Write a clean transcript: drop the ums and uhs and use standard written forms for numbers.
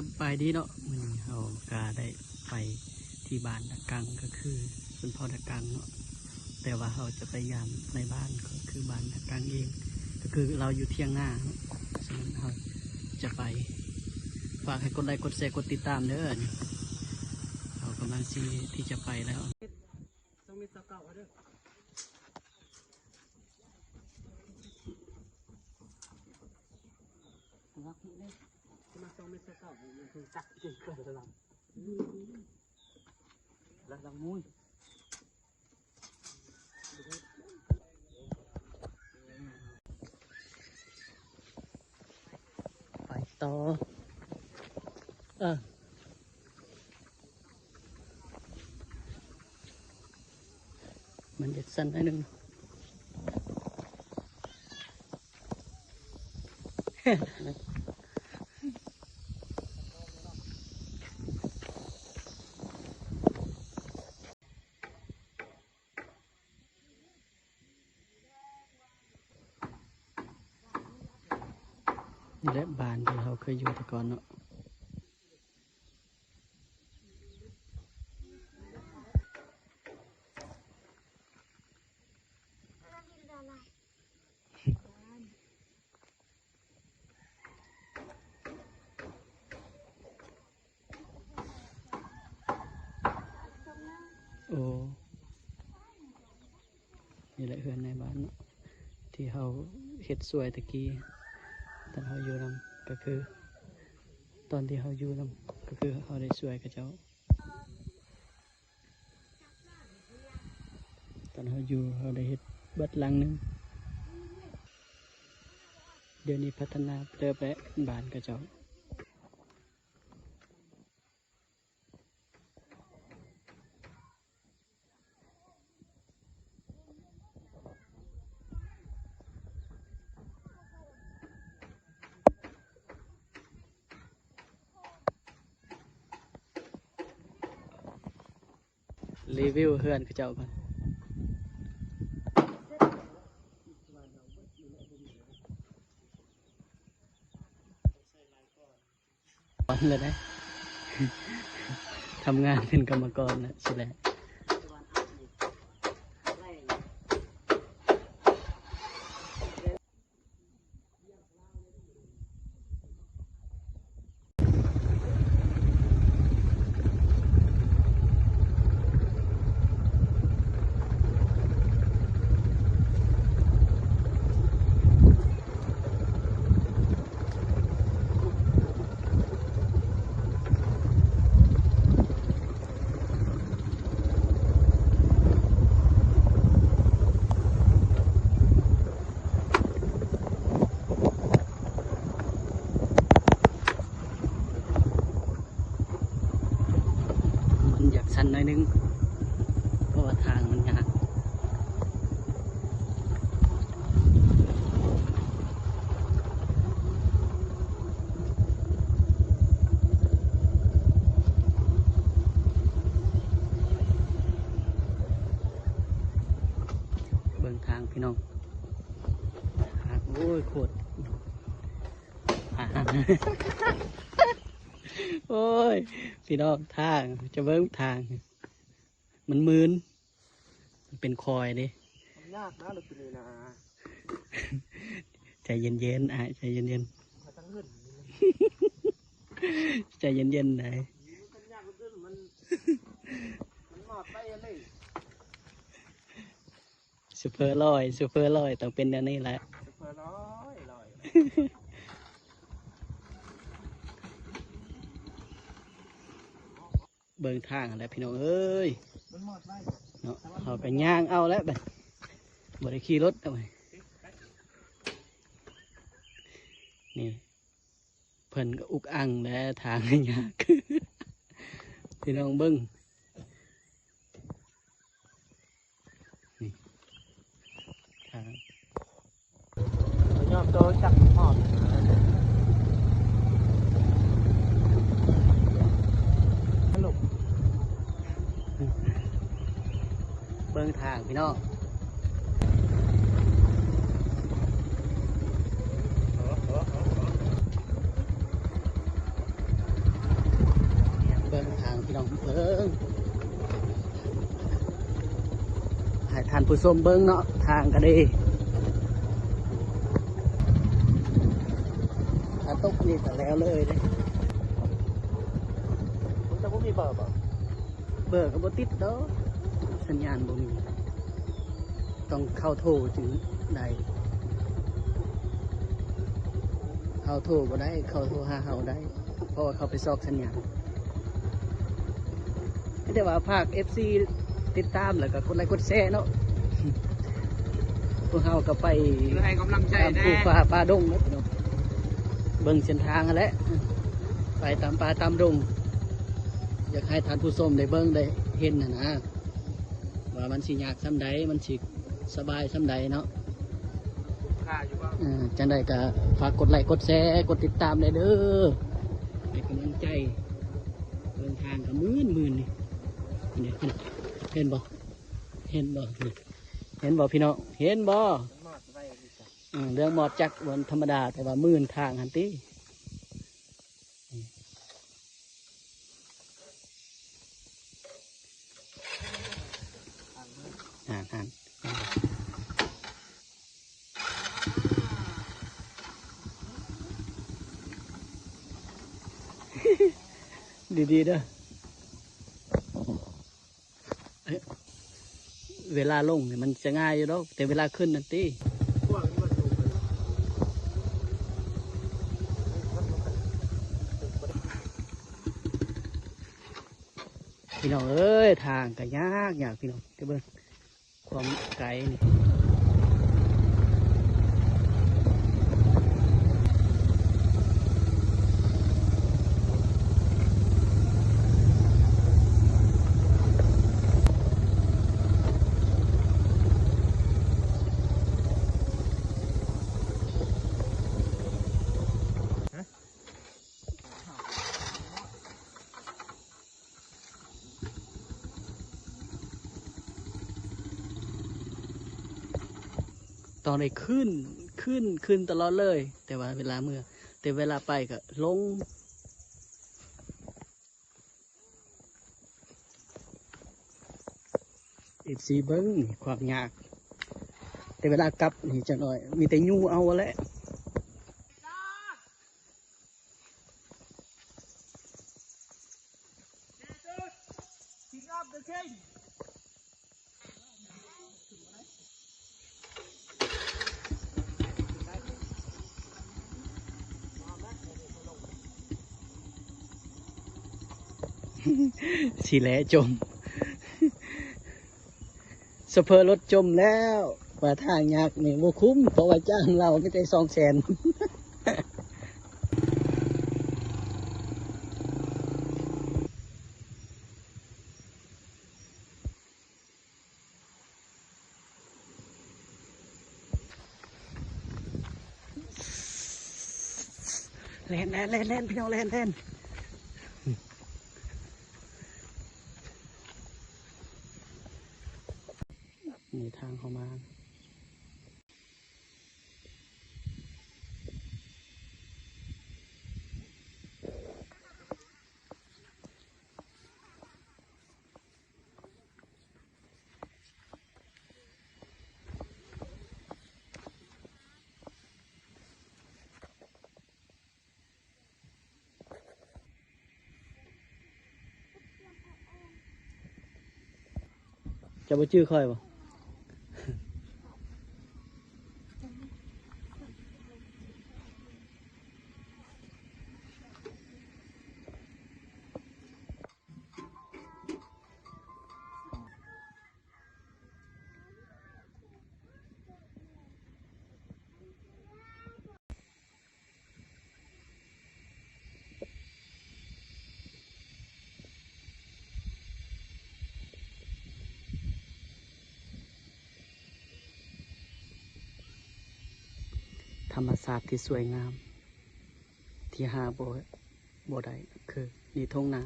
บายดีเนาะมันเราก็ได้ไปที่บ้านตะกังก็คือชนเผ่าตะกังเนาะแต่ว่าเราจะไปยามในบ้านก็คือบ้านตะกังเองก็คือเราอยู่เที่ยงหน้าฉะนั้นเราจะไปฝากให้กดไลค์กดแชร์กดติดตามเด้อเรากำลังที่จะไปแล้วต้องมีเก่าเด้อรักนี่เลยมาต้องมีเก่ามันคือจักจริงเกิดระดับระดับมุ้ยไปต่อมันจะสั้นนิดนึงนี่แหละบ้านที่เราเคยอยู่แต่ก่อนเนาะโอ้นี่แหละเฮือนในบ้านเนาะที่เราเฮ็ดสวยตะกี้ตอนเราอยู่นำก็คือตอนที่เราอยู่นำก็คือเราได้สวยกับเจ้าตอนเราอยู่เราได้เฮ็ดเบิดหลังนึงเดี๋ยวนี้พัฒนาเติบและบ้านกับเจ้ารีวิวเฮือนกับเจ้าก่อนเลยนะทำงานเป็นกรรมกรนะใช่ไหมอยากสั้นหน่อยนึงเพราะว่าทางมันยากเบิ่งทางพี่น้องโอ้ยโคตรโอ้ยพี่น้องทางจะเบิ่งทางมันมืนมันเป็นคอยดิยากนะรถตัวนี้นะใจเย็นๆใจเย็นๆใจเย็นๆไหนมันหมดไปเลยซูเปอร์ลอยต้องเป็นแนวนี้แหละซูเปอร์ลอยเบิ่งทางแล้วพี่น้องเอ้ยมันหมดไปเนาะเขาไปย่างเอาแล้วไปบริขี่รถเอาไปนี่เพิ่นก็อุกอังและทางยากพี่น้องเบิ่งนี่ทางยอมโตจับหอดสนุกเบิ่งทางพี่น้อง เ พี่น้องเบิ้งให้ท่านผู้ชมเบิ้งเนาะทางก็ดีถ้าตกนี่ก็แล้วเลยเด้ มึงจะพูดมีเบอร์เปล่า เบอร์ก็บ่ติดเด้อสัญญาณบ่มีต้องเข้าโทรถึงใดเข้าโทรบ่ได้เข้าโทรหาเฮาได้เพราะว่าเขาไปซอกสัญญาณแต่ว่าภาค FC ติดตามแล้วก็กดไลค์กดแชร์เนาะพวกเฮาก็ไป เพื่อให้กำลังใจ ตาม แน่ ภูฟ้าป่าดงเนาะพี่น้องเบิ่งเส้นทางนั่นแหละไปตามป่าตามดงอยากให้ท่านผู้ชมได้เบิ่งได้เห็นนะว่ามันสิยากส่ำใดมันสิสบายส่ำใดเนาะ ค่าอยู่ว่า จังใดก็ฝากกดไลค์กดแชร์กดติดตามได้เด้อให้กำลังใจเดินทางกับมื่นนี่นี่เห็นบ่เห็นบ่นี่เห็นบ่พี่น้องเห็นบ่ มอดไว้ดีจ้ะ เรื่องหมอดจักวันธรรมดาแต่ว่ามื่นทางหันตีอ่านดีๆเด้อเวลาลงเนี่ยมันจะง่ายอยู่แล้วแต่เวลาขึ้นนั่นตี พวกนี้มันถูกเลย พี่น้องเอ้ยทางก็ยากพี่น้องเบิ่งความไกลนี่ตอนนี้ขึ้นตลอดเลย แต่ว่าเวลาเมื่อแต่เวลาไปก็ลงสีเบิ้งนี่ความยาก แต่เวลากลับนี่จะหน่อยมีแต่ยูเอาแหละ King of the king สีแหลจม สเพอรถจมแล้วว่าทางยากนี่บ่คุ้มเพราะว่าจ้างเราไม่ได้200,000 แล่นพี่น้องแล่นนี่ทางเข้ามาจะไปชื่อค่อยบ่ธรรมศาสตร์ที่สวยงามที่หาบ่ได้คือนี่ทงนา